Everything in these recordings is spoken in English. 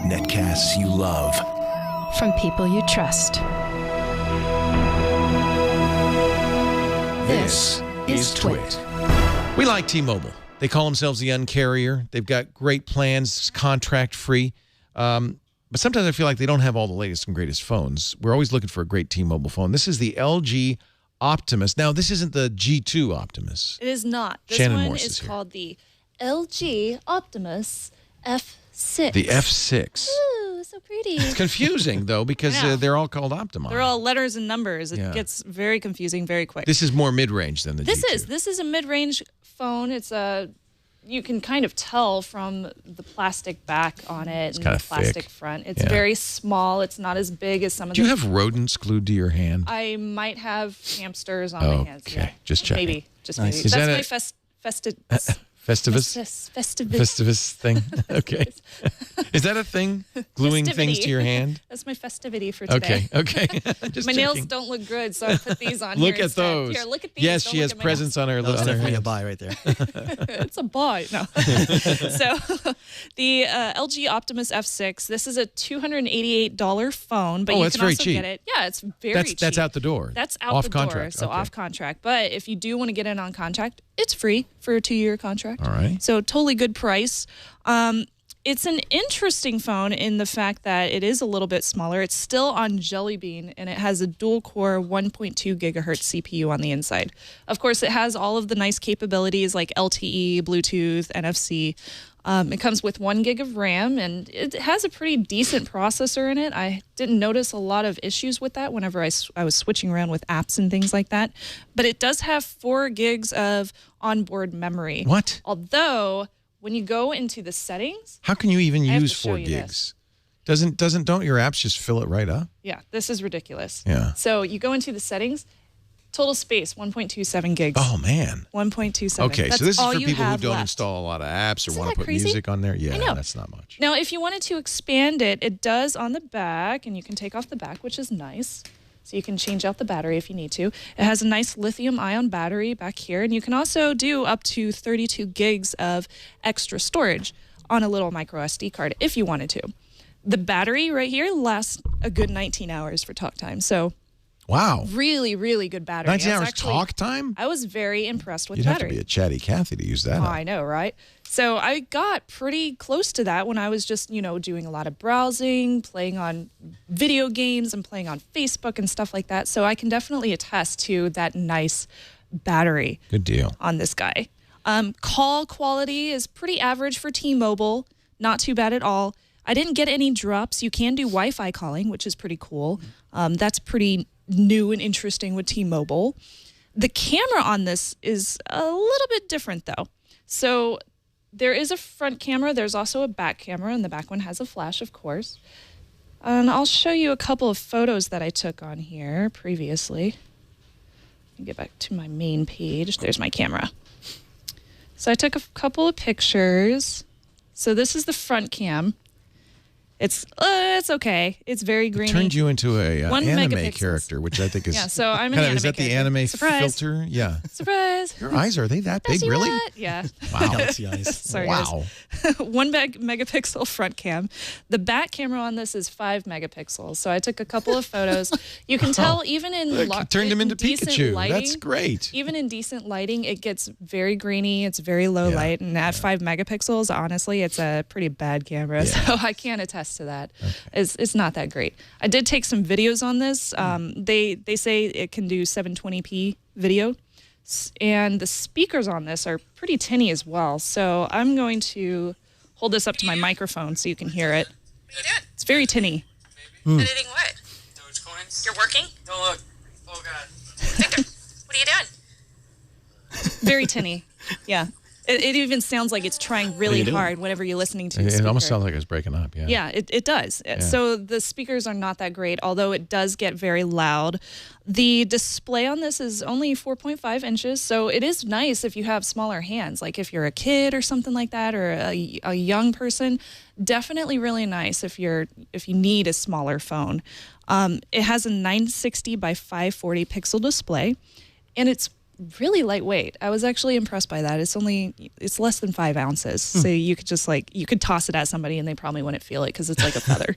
Netcasts you love. From people you trust. This is Twit. We like T-Mobile. They call themselves the Un-carrier. They've got great plans, contract-free. But sometimes I feel like they don't have all the latest and greatest phones. We're always looking for a great T-Mobile phone. This is the LG Optimus. Now, this isn't the G2 Optimus. It is not. This Shannon one Morse is is here. called the LG Optimus F6. The F6. Ooh, so pretty. It's confusing, though, because I know. they're all called Optima. They're all letters and numbers. It Yeah. gets very confusing very quick. This is more mid-range than the G2. This is a mid-range phone. It's a you can kind of tell from the plastic back on it and the plastic thick. front. It's very small. It's not as big as some of Do the... you have rodents glued to your hand? I might have hamsters on my hands. Okay, Yeah. just checking. Maybe. Just Nice. maybe. Is That's that my Festivus? Festivus thing? Okay. Is that a thing? Gluing things to your hand? That's my festivity for today. Okay. Just my checking. nails don't look good, so I put these on Look here at instead. those. Here, look at these. Yes, Don't she look has at my presents on her. That's on her definitely a hands. buy right there. It's a buy. No. So the LG Optimus F6, this is a $288 phone, but you that's can very also cheap. get it. Yeah, it's very cheap. That's out the door. That's out off the contract. door, so Okay. off contract. But if you do want to get in on contract, it's free for a 2-year contract. All right. So totally good price. It's an interesting phone in the fact that it is a little bit smaller. It's still on Jelly Bean, and it has a dual-core 1.2 gigahertz CPU on the inside. Of course, it has all of the nice capabilities like LTE, Bluetooth, NFC. It comes with 1 gig of RAM, and it has a pretty decent processor in it. I didn't notice a lot of issues with that whenever I was switching around with apps and things like that. But it does have 4 gigs of onboard memory. What? Although, when you go into the settings... How can you even I have use to show 4 you gigs? Don't your apps just fill it right up? Yeah, this is ridiculous. Yeah. So you go into the settings, total space, 1.27 gigs. Oh, man. 1.27. Okay, That's so this is all for you people who have don't left. install a lot of apps or Isn't want that to put crazy? music on there. Yeah, I know. that's not much. Now, if you wanted to expand it, it does on the back, and you can take off the back, which is nice. So you can change out the battery if you need to. It has a nice lithium-ion battery back here, and you can also do up to 32 gigs of extra storage on a little micro SD card if you wanted to. The battery right here lasts a good 19 hours for talk time. So Wow. really, really good battery. 19 I was hours actually- talk time? I was very impressed with You'd the have to battery. be a chatty Cathy to use that. Oh, up. I know, right? So I got pretty close to that when I was just, doing a lot of browsing, playing on video games and playing on Facebook and stuff like that. So I can definitely attest to that nice battery Good deal. on this guy. Call quality is pretty average for T-Mobile. Not too bad at all. I didn't get any drops. You can do Wi-Fi calling, which is pretty cool. That's pretty new and interesting with T-Mobile. The camera on this is a little bit different, though. So there is a front camera. There's also a back camera, and the back one has a flash, of course. And I'll show you a couple of photos that I took on here previously. Let me get back to my main page. There's my camera. So I took a couple of pictures. So this is the front cam. It's okay. It's very grainy. Turned you into a 1 anime megapixels. character, which I think is Yeah, so I'm an kinda- anime Is that the character. anime Surprise. filter? Yeah. Surprise. Your eyes, are they that big? See Really? that? Yeah. Wow. Galaxy eyes. Sorry, Wow. guys. 1 megapixel front cam. The back camera on this is 5 megapixels. So I took a couple of photos. You can tell even in Look, you turned him into decent Pikachu. lighting, That's great. Even in decent lighting, it gets very grainy. It's very low light. And at 5 megapixels, honestly, it's a pretty bad camera. Yeah. So I can't attest to that. It's not that great. I did take some videos on this. They say it can do 720p video. And the speakers on this are pretty tinny as well. So I'm going to hold this up to my microphone so you can hear it. What are you doing? It's very tinny. Editing what? Dogecoins. You're working? Don't look. Oh, God. Victor, what are you doing? Very tinny. Yeah. It even sounds like it's trying really hard whenever you're listening to the It almost speaker. sounds like it's breaking up. Yeah. Yeah, it does. So the speakers are not that great, although it does get very loud. The display on this is only 4.5 inches, so it is nice if you have smaller hands, like if you're a kid or something like that, or a young person. Definitely really nice if you need a smaller phone. It has a 960 by 540 pixel display, and it's really lightweight. I was actually impressed by that. It's less than 5 ounces. So you could just you could toss it at somebody and they probably wouldn't feel it because it's like a feather.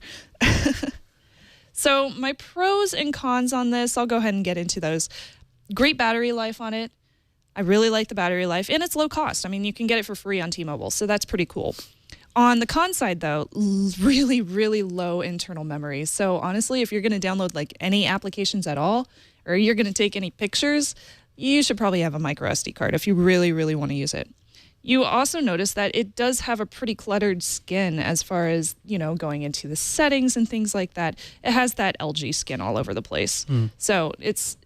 So my pros and cons on this, I'll go ahead and get into those. Great battery life on it. I really like the battery life, and it's low cost. I mean, you can get it for free on T-Mobile, so that's pretty cool. On the con side, though, really, really low internal memory. So honestly, if you're going to download like any applications at all, or you're going to take any pictures, you should probably have a micro SD card if you really, really want to use it. You also notice that it does have a pretty cluttered skin as far as, going into the settings and things like that. It has that LG skin all over the place. So it's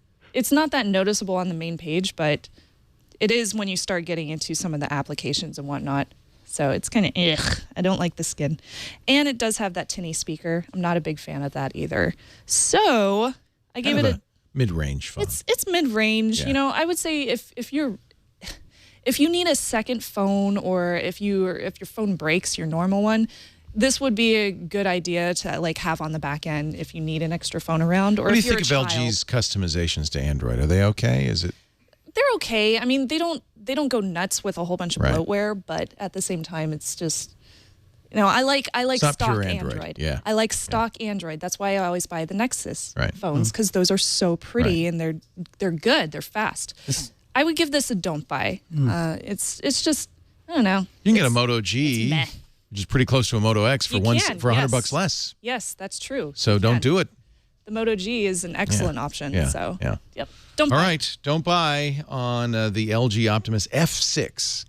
not that noticeable on the main page, but it is when you start getting into some of the applications and whatnot. So it's kind of, I don't like the skin. And it does have that tinny speaker. I'm not a big fan of that either. So I gave it a mid-range phone. It's mid-range. Yeah. I would say if you need a second phone, or if your phone breaks your normal one, this would be a good idea to have on the back end if you need an extra phone around. Or what do you if you're think a of child. LG's customizations to Android? Are they okay? Is it? They're okay. I mean, they don't go nuts with a whole bunch of bloatware, but at the same time, it's just, I like It's not stock pure Android. Yeah. I like stock Android. That's why I always buy the Nexus phones, Mm-hmm. because those are so pretty and they're good. They're fast. I would give this a don't buy. It's just, I don't know. You can get a Moto G, meh. which is pretty close to a Moto X for You can, for $100 yes. less. Yes, that's true. So You don't can. do it. The Moto G is an excellent option. Yeah. So, Yeah. yep. Don't All buy. right, don't buy on the LG Optimus F6.